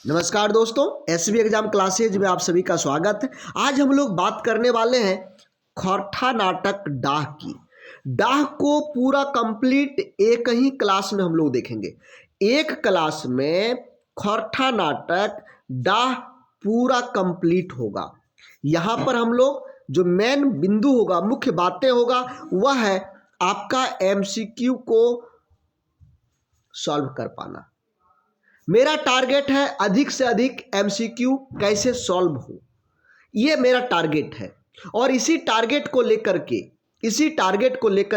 नमस्कार दोस्तों, SB exam classes में आप सभी का स्वागत है। आज हम लोग बात करने वाले हैं खोरठा नाटक डाह की। डाह को पूरा कंप्लीट एक ही क्लास में हम लोग देखेंगे। एक क्लास में खोरठा नाटक डाह पूरा कंप्लीट होगा। यहाँ पर हम लोग जो मेन बिंदु होगा, मुख्य बातें होगा, वह है आपका एमसीक्यू को सॉल्व कर पाना। मेरा टारगेट है अधिक से अधिक एमसीक्यू कैसे सॉल्व हो, ये मेरा टारगेट है। और इसी टारगेट को लेकर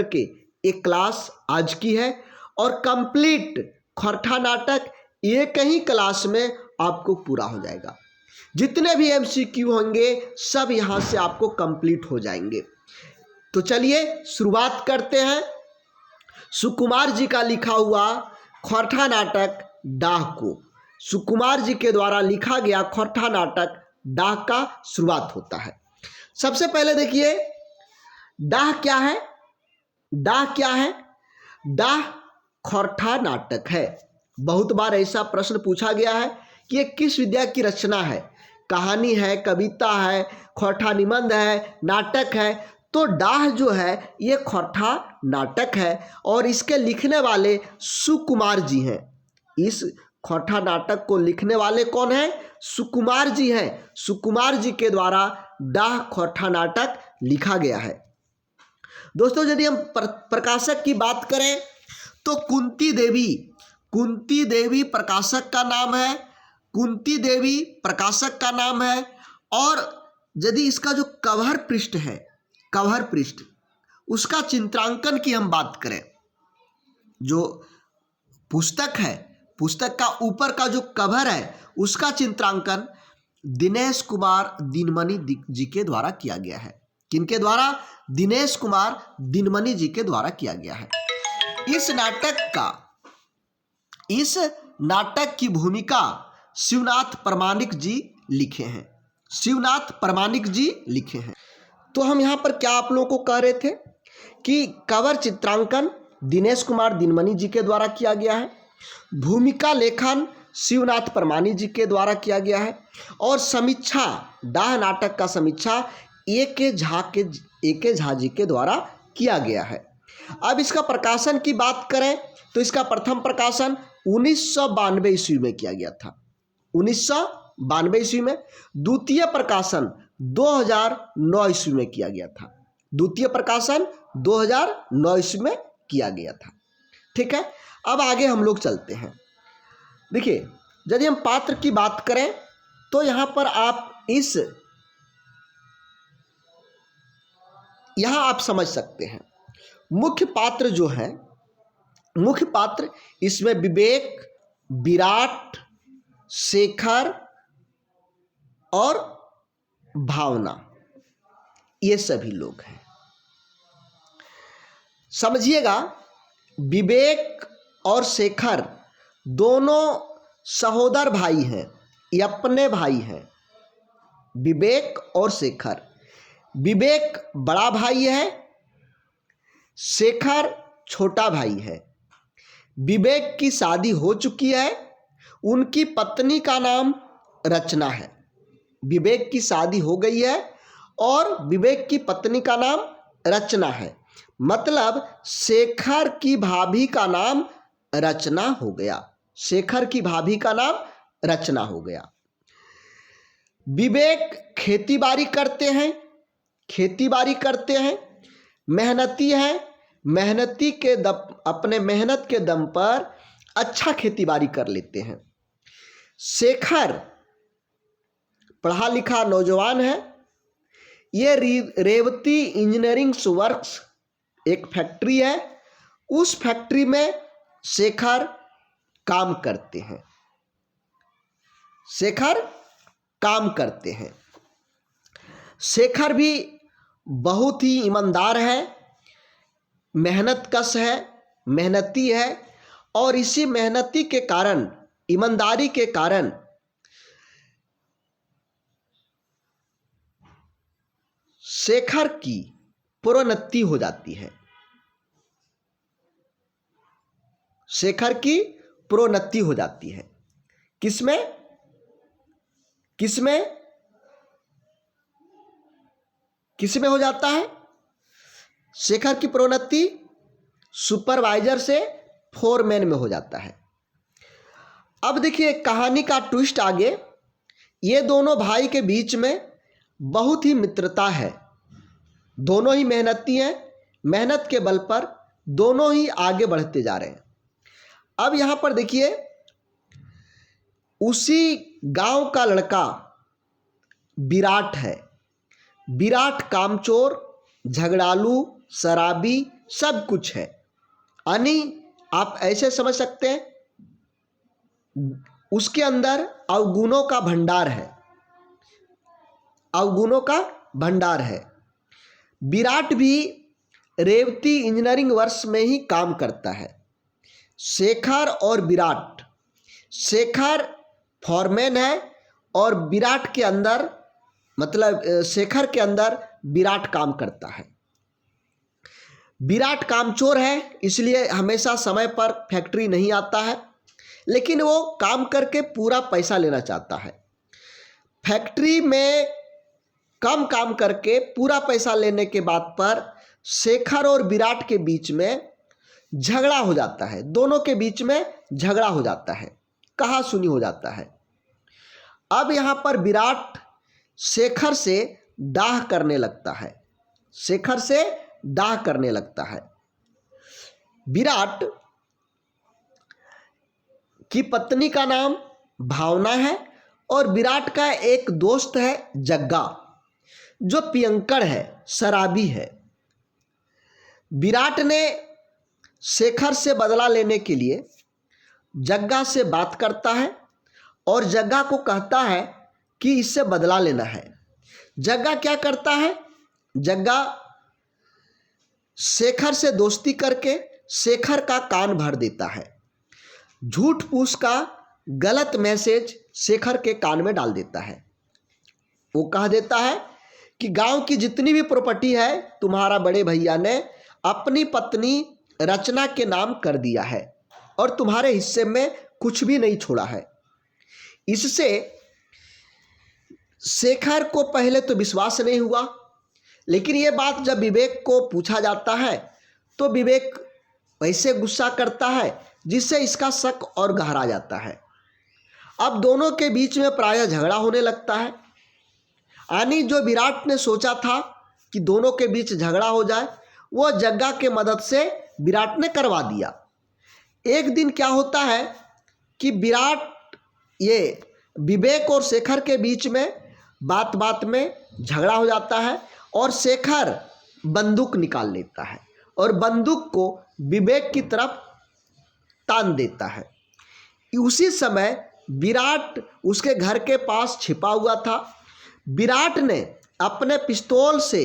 के एक क्लास आज की है और कंप्लीट खोरठा नाटक एक ही क्लास में आपको पूरा हो जाएगा। जितने भी एमसीक्यू होंगे सब यहाँ से आपको कंप्लीट हो जाएंगे। तो चलिए शुरुआत करते हैं। सुकुमार जी का लिखा हुआ खोरठा नाटक डाह को, सुकुमार जी के द्वारा लिखा गया खोरठा नाटक डाह का शुरुआत होता है। सबसे पहले देखिए डाह क्या है। डाह क्या है? डाह खोरठा नाटक है। बहुत बार ऐसा प्रश्न पूछा गया है कि ये किस विधा की रचना है। कहानी है, कविता है, खोरठा निबंध है, नाटक है। तो डाह जो है ये खोरठा नाटक है और इसके लिखने वाले सुकुमार जी हैं। इस खोरठा नाटक को लिखने वाले कौन हैं? सुकुमार जी हैं। सुकुमार जी के द्वारा डाह खोरठा नाटक लिखा गया है। दोस्तों, यदि हम प्रकाशक की बात करें तो कुंती देवी प्रकाशक का नाम है। कुंती देवी प्रकाशक का नाम है। और यदि इसका जो कवर पृष्ठ है, कवर पृष्ठ, उसका चित्रांकन की हम बात करें, जो पुस्तक है, पुस्तक का ऊपर का जो कवर है उसका चित्रांकन दिनेश कुमार दिनमणि जी के द्वारा किया गया है। किनके द्वारा? दिनेश कुमार दिनमणि जी के द्वारा किया गया है। इस नाटक की भूमिका शिवनाथ प्रामाणिक जी लिखे हैं। शिवनाथ प्रामाणिक जी लिखे हैं। तो हम यहाँ पर क्या आप लोगों को कह रहे थे कि कवर चित्रांकन दिनेश कुमार दिनमणि जी के द्वारा किया गया है, भूमिका लेखन शिवनाथ प्रामाणिक जी के द्वारा किया गया है और समीक्षा, डाह नाटक का समीक्षा ए.के. झा जी के द्वारा किया गया है। अब इसका प्रकाशन की बात करें तो इसका प्रथम प्रकाशन 1992 ईस्वी में किया गया था। 1992 ईस्वी में। द्वितीय प्रकाशन 2009 ईस्वी में किया गया था। द्वितीय प्रकाशन 2009 ईस्वी में किया गया था। ठीक है, अब आगे हम लोग चलते हैं। देखिए, यदि हम पात्र की बात करें तो यहां पर आप समझ सकते हैं मुख्य पात्र जो है, मुख्य पात्र इसमें विवेक, विराट, शेखर और भावना, ये सभी लोग हैं। समझिएगा, विवेक और शेखर दोनों सहोदर भाई हैं, ये अपने भाई हैं। विवेक और शेखर, विवेक बड़ा भाई है, शेखर छोटा भाई है। विवेक की शादी हो चुकी है, उनकी पत्नी का नाम रचना है। विवेक की शादी हो गई है और विवेक की पत्नी का नाम रचना है। मतलब शेखर की भाभी का नाम रचना हो गया। शेखर की भाभी का नाम रचना हो गया। विवेक खेतीबाड़ी करते हैं, मेहनती हैं, अपने मेहनत के दम पर अच्छा खेतीबाड़ी कर लेते हैं। शेखर पढ़ा लिखा नौजवान है। ये रेवती इंजीनियरिंग वर्क्स एक फैक्ट्री है, उस फैक्ट्री में शेखर काम करते हैं। शेखर काम करते हैं। शेखर भी बहुत ही ईमानदार है, मेहनतकश है, मेहनती है और इसी मेहनती के कारण, ईमानदारी के कारण शेखर की प्रोन्नति हो जाती है। शेखर की प्रोन्नति हो जाती है। किसमें? किसमें किसमें हो जाता है? शेखर की प्रोन्नति सुपरवाइजर से फोरमैन में हो जाता है। अब देखिए कहानी का ट्विस्ट आगे, ये दोनों भाई के बीच में बहुत ही मित्रता है, दोनों ही मेहनती हैं, मेहनत के बल पर दोनों ही आगे बढ़ते जा रहे हैं। अब यहां पर देखिए उसी गांव का लड़का विराट है। विराट कामचोर, झगड़ालू, शराबी, सब कुछ है। यानी आप ऐसे समझ सकते हैं उसके अंदर अवगुणों का भंडार है, अवगुणों का भंडार है। विराट भी रेवती इंजीनियरिंग वर्ष में ही काम करता है। शेखर और विराट, शेखर फॉरमैन है और विराट के अंदर मतलब शेखर के अंदर विराट काम करता है। विराट कामचोर है, इसलिए हमेशा समय पर फैक्ट्री नहीं आता है, लेकिन वो काम करके पूरा पैसा लेना चाहता है। फैक्ट्री में कम काम करके पूरा पैसा लेने के बाद पर शेखर और विराट के बीच में झगड़ा हो जाता है, दोनों के बीच में झगड़ा हो जाता है, कहा सुनी हो जाता है। अब यहां पर विराट शेखर से डाह करने लगता है, शेखर से डाह करने लगता है। विराट की पत्नी का नाम भावना है और विराट का एक दोस्त है जग्गा, जो पियंकड़ है, शराबी है। विराट ने शेखर से बदला लेने के लिए जग्गा से बात करता है और जग्गा को कहता है कि इससे बदला लेना है। जग्गा क्या करता है? जग्गा शेखर से दोस्ती करके शेखर का कान भर देता है, झूठ पूछ का गलत मैसेज शेखर के कान में डाल देता है। वो कह देता है कि गांव की जितनी भी प्रॉपर्टी है तुम्हारा बड़े भैया ने अपनी पत्नी रचना के नाम कर दिया है और तुम्हारे हिस्से में कुछ भी नहीं छोड़ा है। इससे शेखर को पहले तो विश्वास नहीं हुआ, लेकिन ये बात जब विवेक को पूछा जाता है तो विवेक वैसे गुस्सा करता है जिससे इसका शक और गहरा जाता है। अब दोनों के बीच में प्रायः झगड़ा होने लगता है। यानी जो विराट ने सोचा था कि दोनों के बीच झगड़ा हो जाए, वो जग्गा के मदद से विराट ने करवा दिया। एक दिन क्या होता है कि विराट ये विवेक और शेखर के बीच में बात बात में झगड़ा हो जाता है और शेखर बंदूक निकाल लेता है और बंदूक को विवेक की तरफ तान देता है। उसी समय विराट उसके घर के पास छिपा हुआ था। विराट ने अपने पिस्तौल से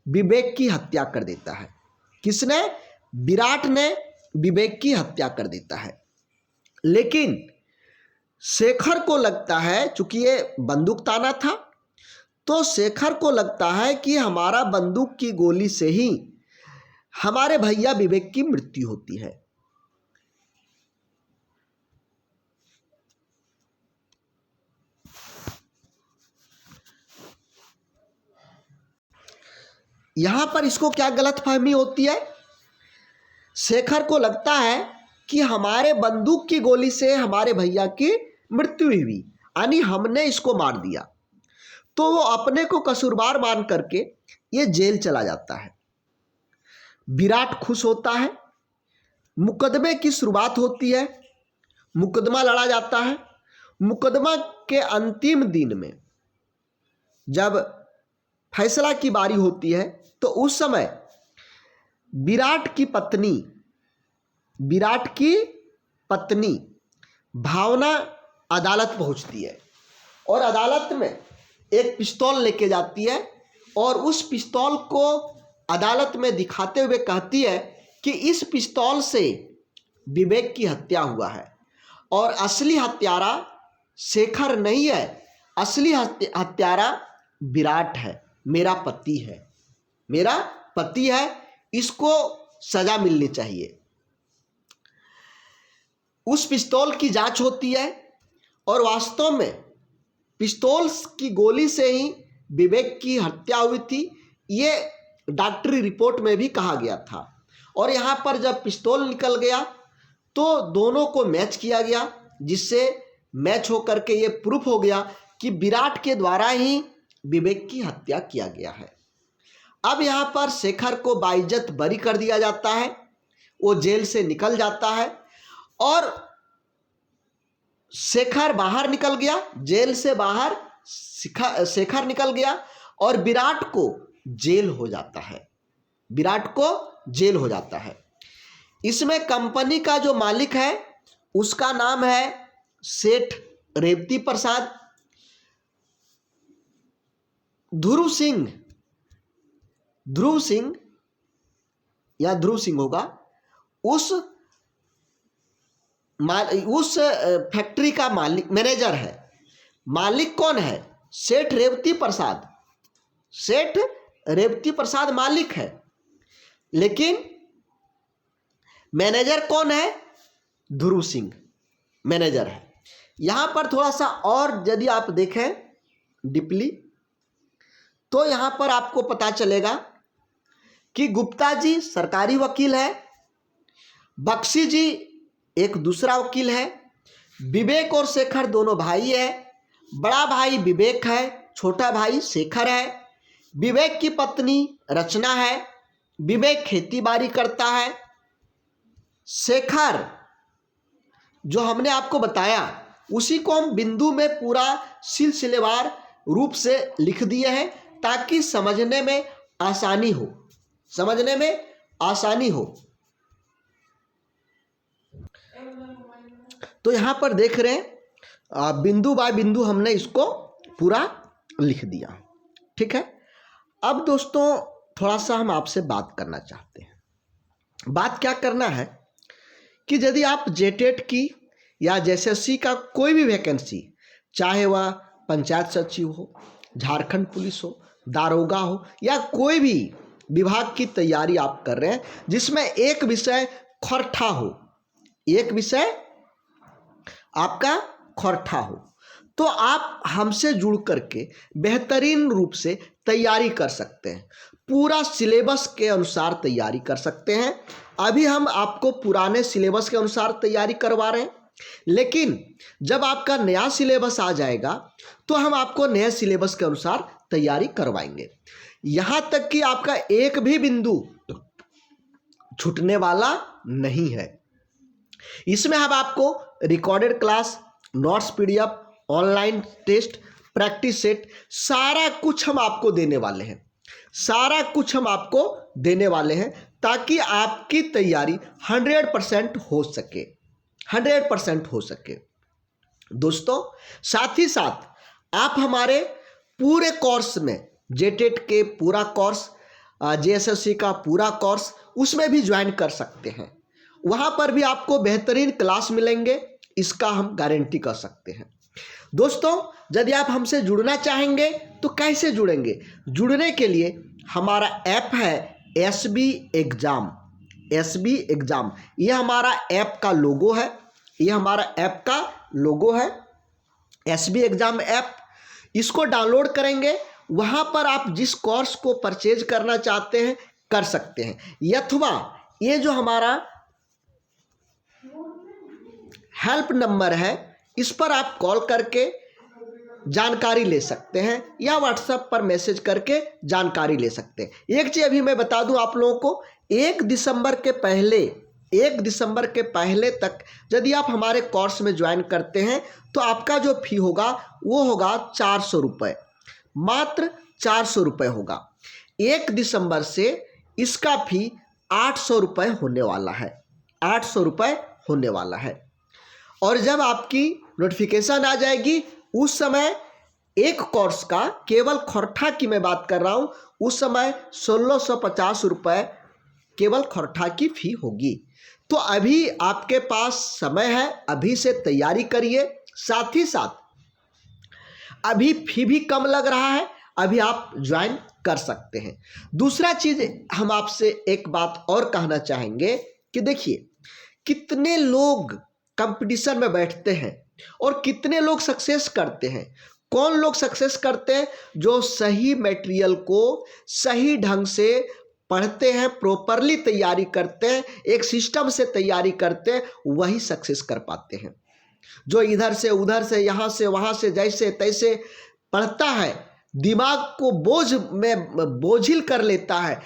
विवेक की हत्या कर देता है। किसने? विराट ने विवेक की हत्या कर देता है। लेकिन शेखर को लगता है, चूंकि ये बंदूक ताना था, तो शेखर को लगता है कि हमारा बंदूक की गोली से ही हमारे भैया विवेक की मृत्यु होती है। यहां पर इसको क्या गलतफहमी होती है? शेखर को लगता है कि हमारे बंदूक की गोली से हमारे भैया की मृत्यु हुई, यानी हमने इसको मार दिया। तो वो अपने को कसूरवार मान करके ये जेल चला जाता है। विराट खुश होता है। मुकदमे की शुरुआत होती है, मुकदमा लड़ा जाता है। मुकदमा के अंतिम दिन में जब फैसला की बारी होती है तो उस समय विराट की पत्नी भावना अदालत पहुंचती है और अदालत में एक पिस्तौल लेके जाती है और उस पिस्तौल को अदालत में दिखाते हुए कहती है कि इस पिस्तौल से विवेक की हत्या हुआ है और असली हत्यारा शेखर नहीं है, असली हत्यारा विराट है, मेरा पति है, मेरा पति है, इसको सजा मिलनी चाहिए। उस पिस्तौल की जांच होती है और वास्तव में पिस्तौल की गोली से ही विवेक की हत्या हुई थी, ये डॉक्टरी रिपोर्ट में भी कहा गया था। और यहाँ पर जब पिस्तौल निकल गया तो दोनों को मैच किया गया, जिससे मैच होकर के ये प्रूफ हो गया कि विराट के द्वारा ही विवेक की हत्या किया गया है। अब यहाँ पर शेखर को बाइज्जत बरी कर दिया जाता है, वो जेल से निकल जाता है और शेखर बाहर निकल गया, जेल से बाहर शेखर निकल गया और विराट को जेल हो जाता है, विराट को जेल हो जाता है। इसमें कंपनी का जो मालिक है उसका नाम है सेठ रेवती प्रसाद। ध्रुव सिंह या ध्रुव सिंह होगा, उस फैक्ट्री का मालिक मैनेजर है। मालिक कौन है? सेठ रेवती प्रसाद। सेठ रेवती प्रसाद मालिक है, लेकिन मैनेजर कौन है? ध्रुव सिंह मैनेजर है। यहां पर थोड़ा सा और यदि आप देखें डीपली तो यहां पर आपको पता चलेगा कि गुप्ता जी सरकारी वकील है, बख्शी जी एक दूसरा वकील है, विवेक और शेखर दोनों भाई है। बड़ा भाई विवेक है, छोटा भाई शेखर है। विवेक की पत्नी रचना है, विवेक खेती बाड़ी करता है। शेखर जो हमने आपको बताया उसी को हम बिंदु में पूरा सिलसिलेवार रूप से लिख दिए हैं ताकि समझने में आसानी हो, समझने में आसानी हो। तो यहां पर देख रहे हैं बिंदु बाय बिंदु हमने इसको पूरा लिख दिया, ठीक है। अब दोस्तों थोड़ा सा हम आपसे बात करना चाहते हैं। बात क्या करना है कि यदि आप जेटेट की या जेएसएससी का कोई भी वैकेंसी, चाहे वह पंचायत सचिव हो, झारखंड पुलिस हो, दारोगा हो या कोई भी विभाग की तैयारी आप कर रहे हैं जिसमें एक विषय खौरठा हो, एक विषय आपका खौरठा हो, तो आप हमसे जुड़ करके बेहतरीन रूप से तैयारी कर सकते हैं। पूरा सिलेबस के अनुसार तैयारी कर सकते हैं। अभी हम आपको पुराने सिलेबस के अनुसार तैयारी करवा रहे हैं, लेकिन जब आपका नया सिलेबस आ जाएगा तो हम आपको नए सिलेबस के अनुसार तैयारी करवाएंगे। यहां तक कि आपका एक भी बिंदु छूटने वाला नहीं है। इसमें हम आपको recorded class, notes PDF, online test, practice set, सारा कुछ हम आपको देने वाले हैं, सारा कुछ हम आपको देने वाले हैं ताकि आपकी तैयारी 100% हो सके, 100% हो सके। दोस्तों साथ ही साथ आप हमारे पूरे कोर्स में, जेटेट के पूरा कोर्स, जेएसएससी का पूरा कोर्स, उसमें भी ज्वाइन कर सकते हैं। वहां पर भी आपको बेहतरीन क्लास मिलेंगे, इसका हम गारंटी कर सकते हैं। दोस्तों यदि आप हमसे जुड़ना चाहेंगे तो कैसे जुड़ेंगे? जुड़ने के लिए हमारा ऐप है एसबी एग्जाम, एसबी एग्जाम, ये हमारा ऐप का लोगो है, ये हमारा ऐप का लोगो है एसबी एग्जाम ऐप। इसको डाउनलोड करेंगे, वहां पर आप जिस कोर्स को परचेज करना चाहते हैं कर सकते हैं, अथवा ये जो हमारा हेल्प नंबर है इस पर आप कॉल करके जानकारी ले सकते हैं या व्हाट्सएप पर मैसेज करके जानकारी ले सकते हैं। एक चीज अभी मैं बता दूं आप लोगों को, 1 दिसंबर के पहले तक यदि आप हमारे कोर्स में ज्वाइन करते हैं तो आपका जो फी होगा वो होगा 400 रुपये, मात्र 400 रुपये होगा। 1 दिसंबर से इसका फी 800 रुपये होने वाला है, 800 रुपये होने वाला है। और जब आपकी नोटिफिकेशन आ जाएगी उस समय एक कोर्स का, केवल खौरठा की मैं बात कर रहा हूं, उस समय 1650 रुपये केवल खौरठा की फी होगी। तो अभी आपके पास समय है, अभी से तैयारी करिए। साथ ही साथ अभी फी भी कम लग रहा है, अभी आप ज्वाइन कर सकते हैं। दूसरा चीज हम आपसे एक बात और कहना चाहेंगे कि देखिए कितने लोग कंपटीशन में बैठते हैं और कितने लोग सक्सेस करते हैं। कौन लोग सक्सेस करते हैं? जो सही मटेरियल को सही ढंग से पढ़ते हैं, प्रॉपरली तैयारी करते हैं, एक सिस्टम से तैयारी करते हैं, वही सक्सेस कर पाते हैं। जो इधर से उधर से, यहाँ से वहाँ से, जैसे तैसे पढ़ता है, दिमाग को बोझिल कर लेता है,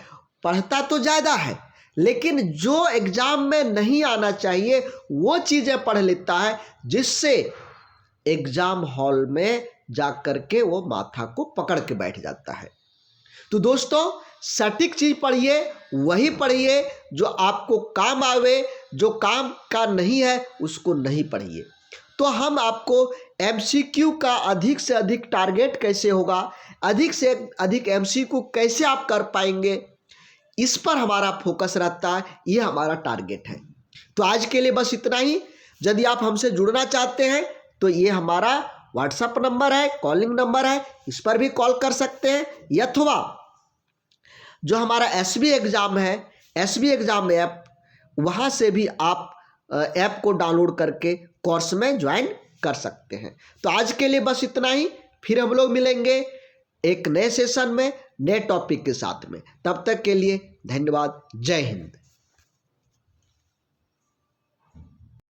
पढ़ता तो ज़्यादा है लेकिन जो एग्जाम में नहीं आना चाहिए वो चीज़ें पढ़ लेता है, जिससे एग्जाम हॉल में जाकर के वो माथा को पकड़ के बैठ जाता है। तो दोस्तों, सटीक चीज पढ़िए, वही पढ़िए जो आपको काम आवे, जो काम का नहीं है उसको नहीं पढ़िए। तो हम आपको एमसीक्यू का अधिक से अधिक टारगेट कैसे होगा, अधिक से अधिक एमसीक्यू कैसे आप कर पाएंगे, इस पर हमारा फोकस रहता है, ये हमारा टारगेट है। तो आज के लिए बस इतना ही। यदि आप हमसे जुड़ना चाहते हैं तो ये हमारा व्हाट्सएप नंबर है, कॉलिंग नंबर है, इस पर भी कॉल कर सकते हैं, अथवा जो हमारा एसबी एग्ज़ाम है, एसबी एग्ज़ाम ऐप, वहाँ से भी आप ऐप को डाउनलोड करके कोर्स में ज्वाइन कर सकते हैं। तो आज के लिए बस इतना ही, फिर हम लोग मिलेंगे एक नए सेशन में, नए टॉपिक के साथ में। तब तक के लिए धन्यवाद। जय हिंद।